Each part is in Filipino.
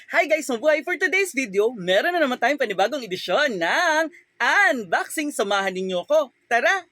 Hi guys, mabuhay! For today's video, meron na naman tayong panibagong edisyon ng unboxing. Samahan ninyo ko. Tara!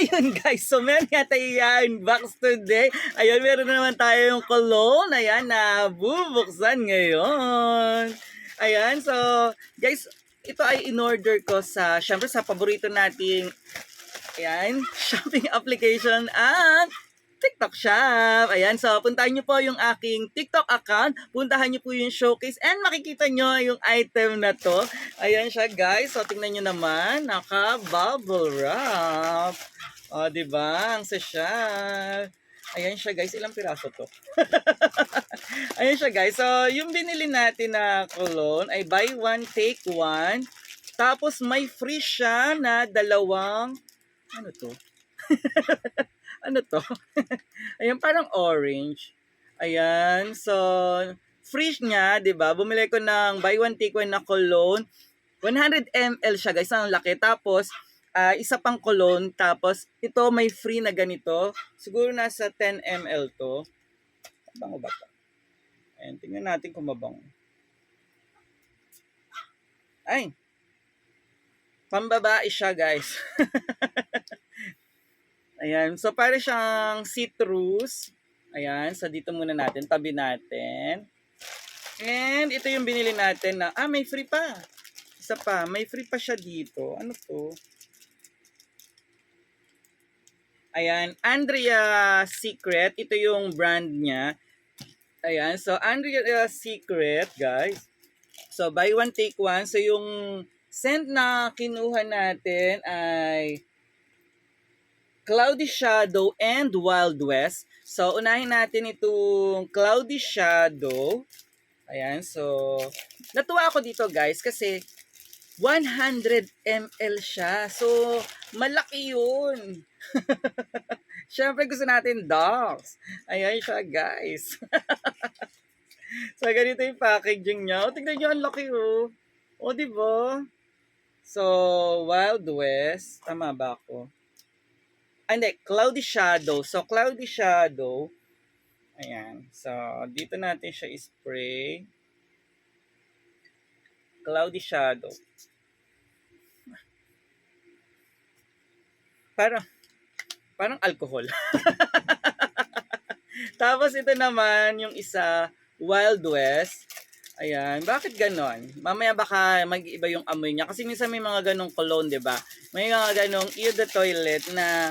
Ayun guys, so meron nga tayo i-unbox today. Ayun, meron na naman tayong cologne. Ayan, na bubuksan ngayon. Ayan, so guys, ito ay in-order ko syempre sa paborito nating, ayan, shopping application ang TikTok Shop. Ayan, so puntahan nyo po yung aking TikTok account. Puntahan nyo po yung showcase and makikita nyo yung item na to. Ayan siya guys. So tingnan nyo naman. Naka-bubble wrap. O, diba? Ang sosyal. Ayan siya guys. Ilang piraso to? Ayan siya guys. So yung binili natin na cologne ay buy one, take one. Tapos may free siya na dalawang, ano to? Ano to? Ayan, parang orange. Ayan, so, free niya, di ba? Bumili ko ng buy one, take one na cologne. 100 ml siya, guys. Ang laki. Tapos, isa pang cologne. Tapos, ito may free na ganito. Siguro nasa 10 ml to. Mabango ba ito? Ayan, tingnan natin kung mabango. Ay! Pambabae siya, guys. Ayan, so para siyang citrus. Ayan, so dito muna natin, tabi natin. And ito yung binili natin na, may free pa. Isa pa, may free pa siya dito. Ano to? Ayan, Andrea Secret. Ito yung brand niya. Ayan, so Andrea Secret, guys. So buy one, take one. So yung scent na kinuha natin ay Cloudy Shadow and Wild West. So, unahin natin itong Cloudy Shadow. Ayan, so, natuwa ako dito guys kasi 100 ml siya. So, malaki yun. Siyempre gusto natin dogs. Ayan siya guys. So, ganito yung packaging niya. O, tignan nyo, ang laki oh. O, diba? So, Wild West. Tama ba ako? Hindi, Cloudy Shadow. So, Cloudy Shadow. Ayan. So, dito natin siya spray. Cloudy Shadow. Parang alcohol. Tapos, ito naman, yung isa, Wild West. Ayan. Bakit ganon? Mamaya baka mag-iba yung amoy niya. Kasi minsan may mga ganong cologne, di ba? May mga ganong eau de toilet na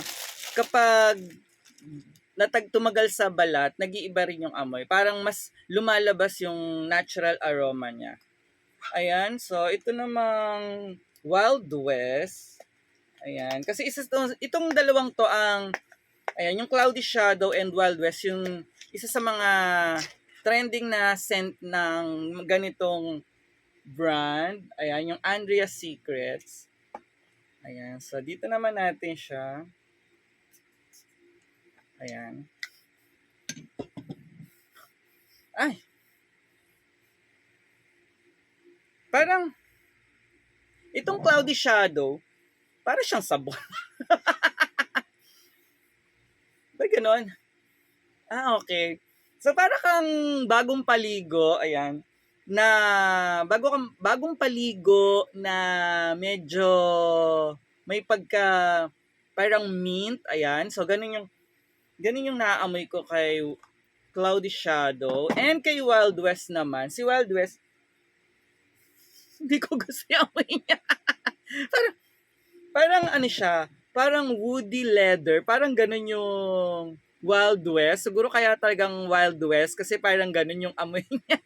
kapag tumagal sa balat, nag-iiba rin yung amoy. Parang mas lumalabas yung natural aroma niya. Ayan, so ito namang Wild West. Ayan, kasi itong dalawang to ang, ayan, yung Cloudy Shadow and Wild West, yung isa sa mga trending na scent ng ganitong brand. Ayan, yung Andrea Secrets. Ayan, so dito naman natin siya. Ayan. Ay! Parang, itong Cloudy Shadow, parang siyang sabon. Ba ganon? Okay. So, para kang bagong paligo, ayan, na bagong paligo na medyo may pagka parang mint, ayan. So, ganun yung naaamoy ko kay Cloudy Shadow. And kay Wild West naman. Si Wild West, hindi ko gusto yung amoy niya. parang ano siya, parang woody leather. Parang ganun yung Wild West. Siguro kaya talagang Wild West kasi parang ganun yung amoy niya.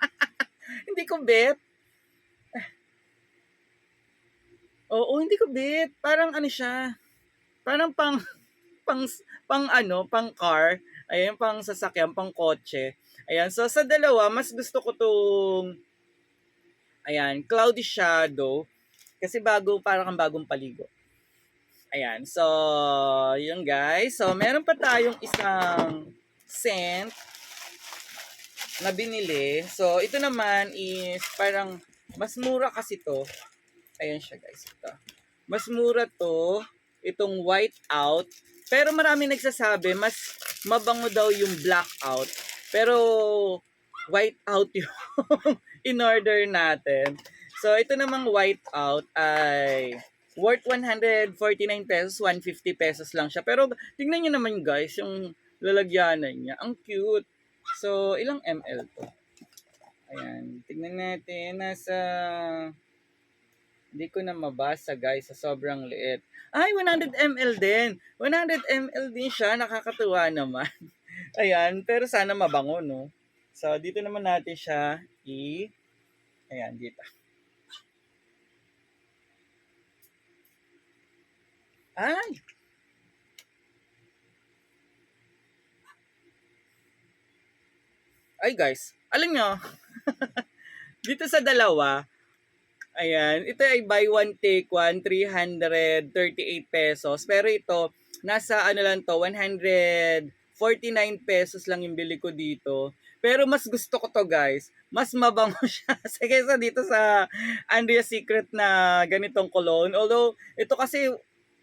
Hindi ko bet. Oo, hindi ko bet. Parang ano siya. Parang pang, pang car. Ayan, pang sasakyan, pang kotse. Ayan, so sa dalawa, mas gusto ko tong, ayan, Cloudy Shadow. Kasi parang kang bagong paligo. Ayan, so, yun guys. So, meron pa tayong isang scent. na binili. So, ito naman is parang mas mura kasi to. Ayan siya guys. Ito. Mas mura to. Itong white out. Pero marami nagsasabi, mas mabango daw yung black out. Pero white out yung in-order natin. So, ito namang white out ay worth 149 pesos, 150 pesos lang siya. Pero tingnan nyo naman guys, yung lalagyanan niya. Ang cute. So, ilang ml to? Ayan. Tignan natin. Nasa... Hindi ko na mabasa guys sa sobrang liit. Ay, 100 ml din. 100 ml din siya. Nakakatuwa naman. Ayan. Pero sana mabango, no? So, dito naman natin siya Ayan, dito. Ay! Ay guys, alam nyo, dito sa dalawa, ayan, ito ay buy one take one, 338 pesos. Pero ito, nasa ano lang to, 149 pesos lang yung bili ko dito. Pero mas gusto ko to guys, mas mabango siya kaysa dito sa Andrea's Secret na ganitong cologne. Although, ito kasi,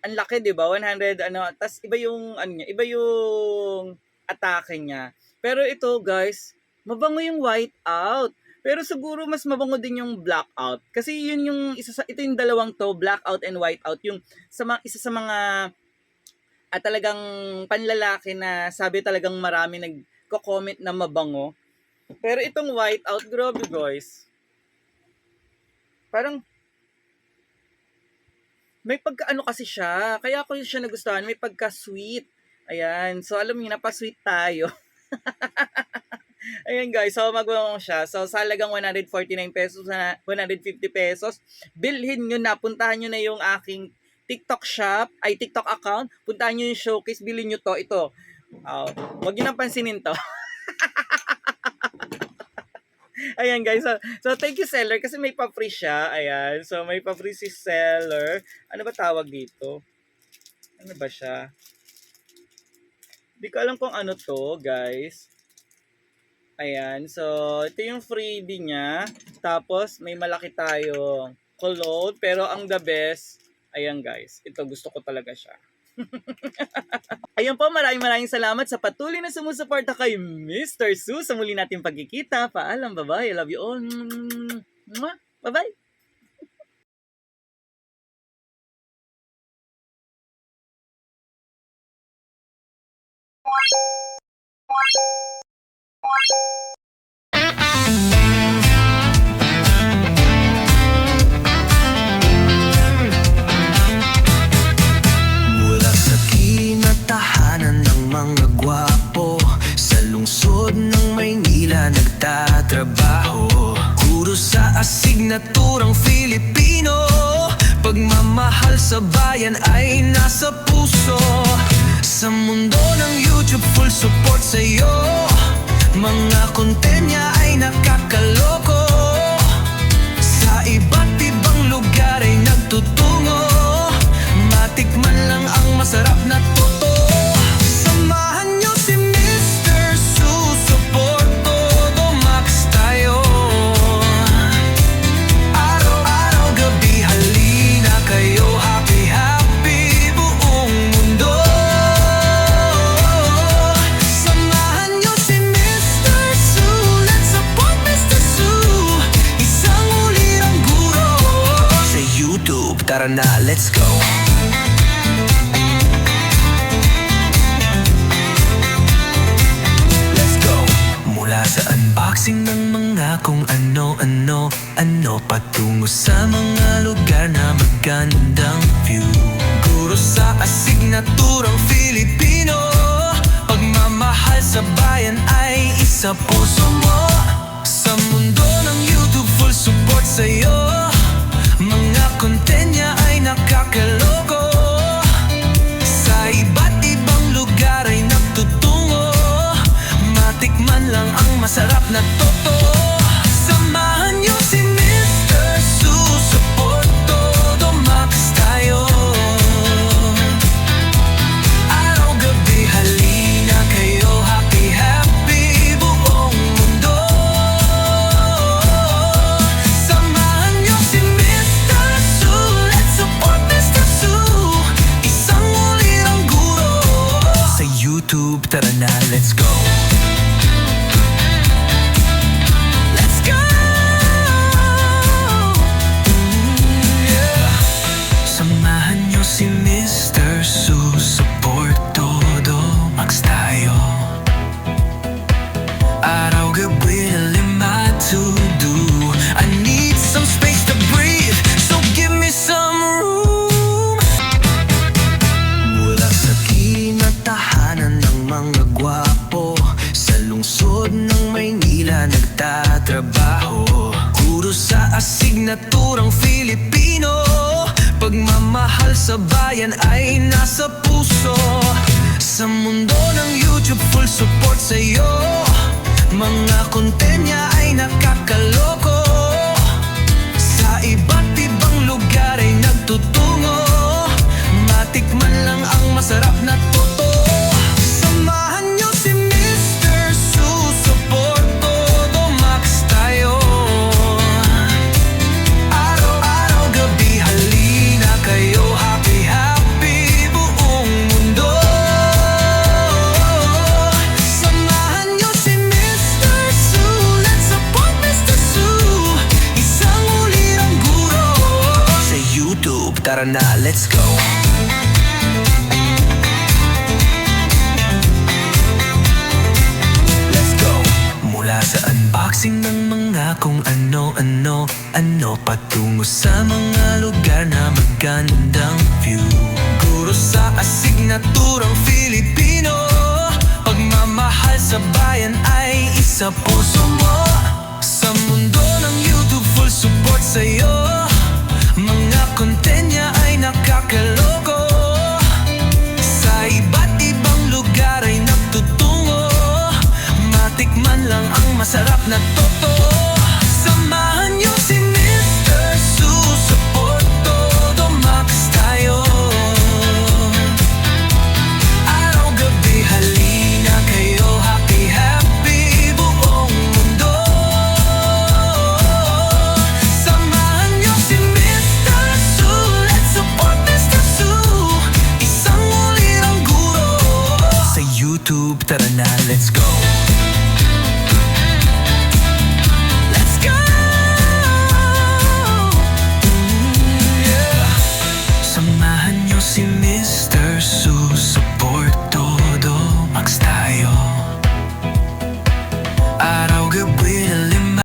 ang laki, di ba? 100, tas iba yung, iba yung atake niya. Pero ito guys, mabango yung white out. Pero siguro mas mabango din yung black out. Kasi yun yung ito yung dalawang to, black out and white out, yung isa sa mga talagang panlalaki na sabi talagang marami nagko-comment na mabango. Pero itong white out, grabe guys. Parang may pagka-ano kasi siya. Kaya ako siya nagustuhan, may pagka-sweet. Ayan. So alam niyo na, pa-sweet tayo. Ayan guys, so magbango siya. So sa halagang 149 pesos na 150 pesos, bilhin nyo na, puntahan nyo na yung aking TikTok shop, ay TikTok account, puntahan nyo yung showcase, bilhin nyo to, ito. Wag nyo nang pansinin to. Ayan guys, so thank you seller kasi may pa-free siya. Ayan, so may pa-free si seller. Ano ba tawag dito? Ano ba siya? Hindi ko alam kung ano to guys. Ayan, so ito yung freebie niya. Tapos may malaki tayong cologne, pero ang the best, ayan guys, ito gusto ko talaga siya. Ayun po, maraming salamat sa patuloy na sumusuporta kay Mr. Su. Sa muli nating pagkikita. Paalam, bye-bye. I love you all. Bye-bye. Mula sa kinatahanan ng mga gwapo, sa lungsod ng Maynila nagtatrabaho. Guro sa asignaturang Filipino, pagmamahal sa bayan ay nasa puso. Sa mundo ng YouTube, full support sa'yo. Mga content niya ay nakakaloko. Sa iba't ibang lugar ay nagtutungo. Matikman lang ang masarap na totoo. Samahan niyo si Mr. Su, support todo max tayo. Araw-araw, gabi, halina kayo. Happy, happy buong mundo. Samahan niyo si Mr. Su, let's support Mr. Su. Isang ulirang guro sa YouTube, tara na, let's go. Mula sa unboxing ng mga kung ano-ano, patungo sa mga lugar na magandang view. Guro sa asignaturang Filipino, pagmamahal sa bayan ay isa puso mo. Sa mundo ng YouTube, full support sa'yo. Mga content niya ay nakakaloko. Sa iba't ibang lugar ay nagtutungo. Matikman lang ang masarap na totoo. Samahan niyo si Mr. Su, support todo max tayo. Araw-gabi, halina kayo. Happy, happy buong mundo. trabaho. Guro sa asignaturang Filipino, pagmamahal sa bayan ay nasa puso. Sa mundo ng YouTube, full support sa'yo. Mga content niya ay nakakaloko. Sa iba't ibang lugar ay nagtutungo. Matikman lang ang masarap na totoo. Samahan niyo si Mr. Support, todo max tayo. Araw-araw, gabi, halina kayo. Happy, happy buong mundo. Samahan niyo si Mr. Su. Let's support Mr. Su. Isang ulirang guro. Sa YouTube, tara na, let's go. Sa unboxing ng mga kung ano-ano patungo sa mga lugar na magandang view. Guro sa asignaturang Filipino, pagmamahal sa bayan ay isa puso mo. Sa mundo ng YouTube, full support sa'yo. Mga content niya ay nakakaloko. Sa iba't ibang lugar ay nagtutungo. Matikman lang ang masarap na totoo.